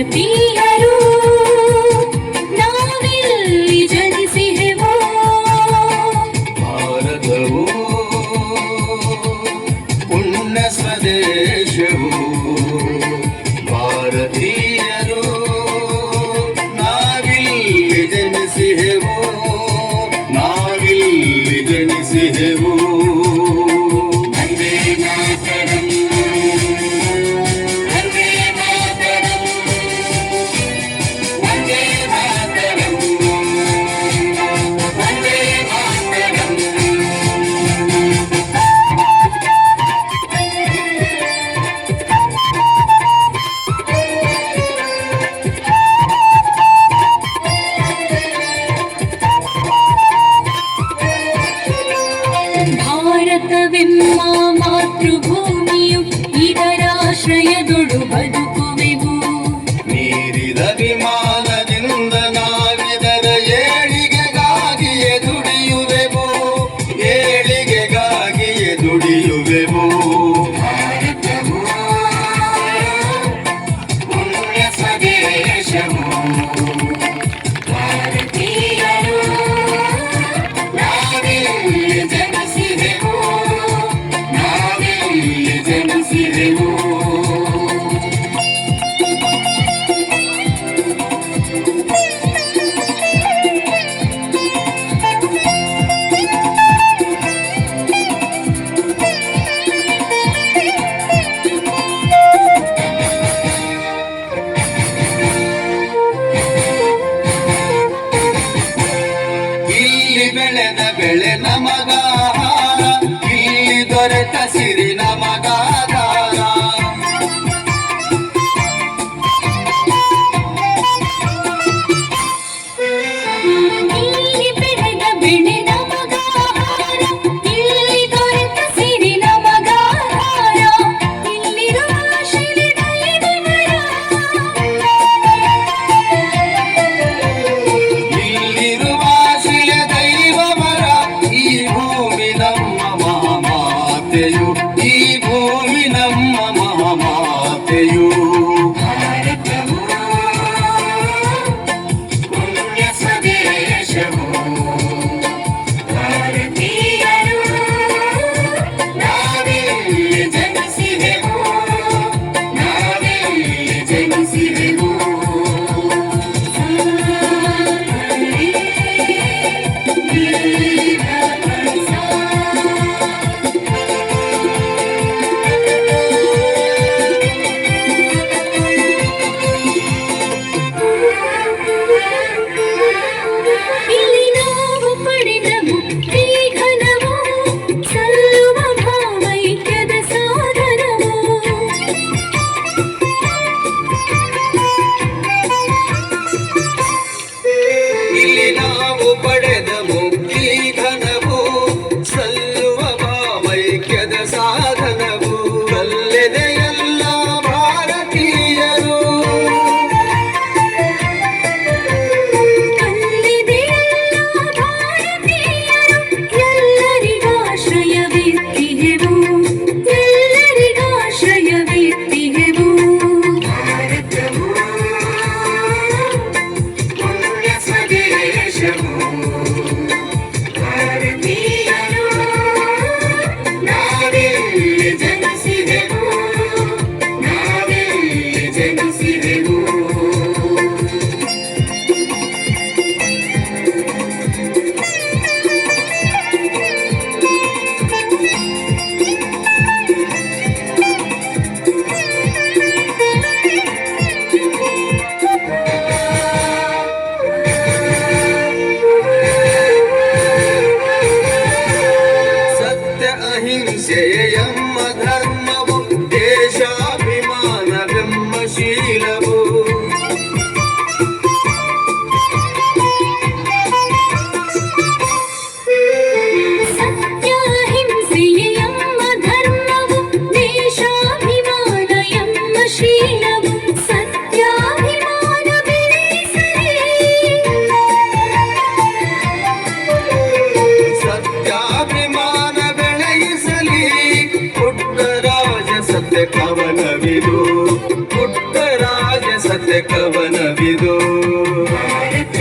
ಭಾರತೀಯರು ನಾವಿಲ್ಲಿ ಜನಿಸಿದೆವು. ಭಾರತವು ಪುಣ್ಯ ಸ್ವದೇಶವು, ಭಾರತೀಯರು ನಾವಿಲ್ಲಿ ಜನಿಸಿದೆವು, ನಾವಿಲ್ಲಿ ಜನಿಸಿದೆವು. ಭಾರತವೆಂಬ ಮಾತೃಭೂಮಿಯು ಇದರಾಶ್ರಯದೊಡು ಬದುಕುವೆವು. ಮೀರಿದ ವಿಮಾನದಿಂದ ನಾವಿದರ ಏಳಿಗೆಗಾಗಿಯೇ ದುಡಿಯುವೆವು, ಏಳಿಗೆಗಾಗಿಯೇ ದುಡಿಯುವೆವು. ಭಾರತವು ಪುಣ್ಯ ಸ್ವದೇಶವು, ಭಾರತೀಯರು ನಾವಿಲ್ಲಿ ಜನಿಸಿದೆವು, ನಾವಿಲ್ಲಿ ಜನಿಸಿದೆವು. ಇಲ್ಲಿ ಬೆಳೆದ ಬೆಳೆ ನಮಗಾಹಾರ, ಇಲ್ಲಿ ದೊರೆತ ಸಿರಿ ನಮಗಾಧಾರ. ಇಲ್ಲಿ ಬೆಳೆದ ಬೆಳೆ ನಮಗಾಹಾರ, ಇಲ್ಲಿ ದೊರೆತ ಸಿರಿ ನಮಗಾಧಾರ. ಇಲ್ಲಿರುವ ಶಿಲೆ ದೈವವರ, ಇಲ್ಲಿರುವ ಶಿಲೆ ದೈವವರ. ಈ ಭೂಮಿ ನಮ್ಮ ಮಹಾಮಾತೆಯು, ಈ ಭೂಮಿ ನಮ್ಮ ಮಹಾಮಾತೆಯು. ಭಾರತವು ಪುಣ್ಯ ಸ್ವದೇಶವು, ಭಾರತೀಯರು ನಾವಿಲ್ಲಿ ಜನಿಸಿದೆವು, ನಾವಿಲ್ಲಿ ಜನಿಸಿದೆವು. ಇಲ್ಲಿ ನಾವು ಪಡೆದ ಮುಕ್ತಿ ಘನವು, ಸಲ್ಲುವ ಭಾವೈಕ್ಯದ ಸಾಧನವು. ಇಲ್ಲಿ ನಾವು ಪಡೆದ ಮುಕ್ತಿ ಘನವು, ಸಲ್ಲುವ ಭಾವೈಕ್ಯದ ಸಾಧನವು. ಅಲ್ಲದೆ ಎಲ್ಲ ಭಾರತೀಯರು, ಅಲ್ಲಿದೆ ಎಲ್ಲ ಭಾರತೀಯರು, ಎಲ್ಲರಿಗಾಶ್ರಯವಿತ್ತಿಗೆವು, ಎಲ್ಲರಿಗಾಶ್ರಯವಿತ್ತಿಗೆವು. ಭಾರತವು ಪುಣ್ಯ ಸ್ವದೇಶವು, ಭಾರತೀಯರು ನಾವಿಲ್ಲಿ ಜನಿಸಿದೆವು, ನಾವಿಲ್ಲಿ ಜನಿಸಿದೆವು. ಸತ್ಯ ಅಹಿಂಸೆಯ ಎಮ್ಮ ಧರ್ಮವು, ದೇಶಾಭಿಮಾನವೆಂಬ ಶೀಲವು. ಸತ್ಯ ಅಹಿಂಸೆಯ ಎಂಬ ಧರ್ಮವು, ದೇಶಾಭಿಮಾನ ಎಂಬ ಶೀಲವು. ಸತ್ಯಾಭಿಮಾನ ಬೆಳೆಸಲಿ, ಸತ್ಯಾಭಿಮಾನ ಬೆಳೆಯಿಸಲಿ. ಪುಟ್ಟರಾಜ ಸತ್ಯ ಕವನವಿದು, ಪುಟ್ಟರಾಜ ಸತ್ಯ ಕವನವಿದು ಭಾರತ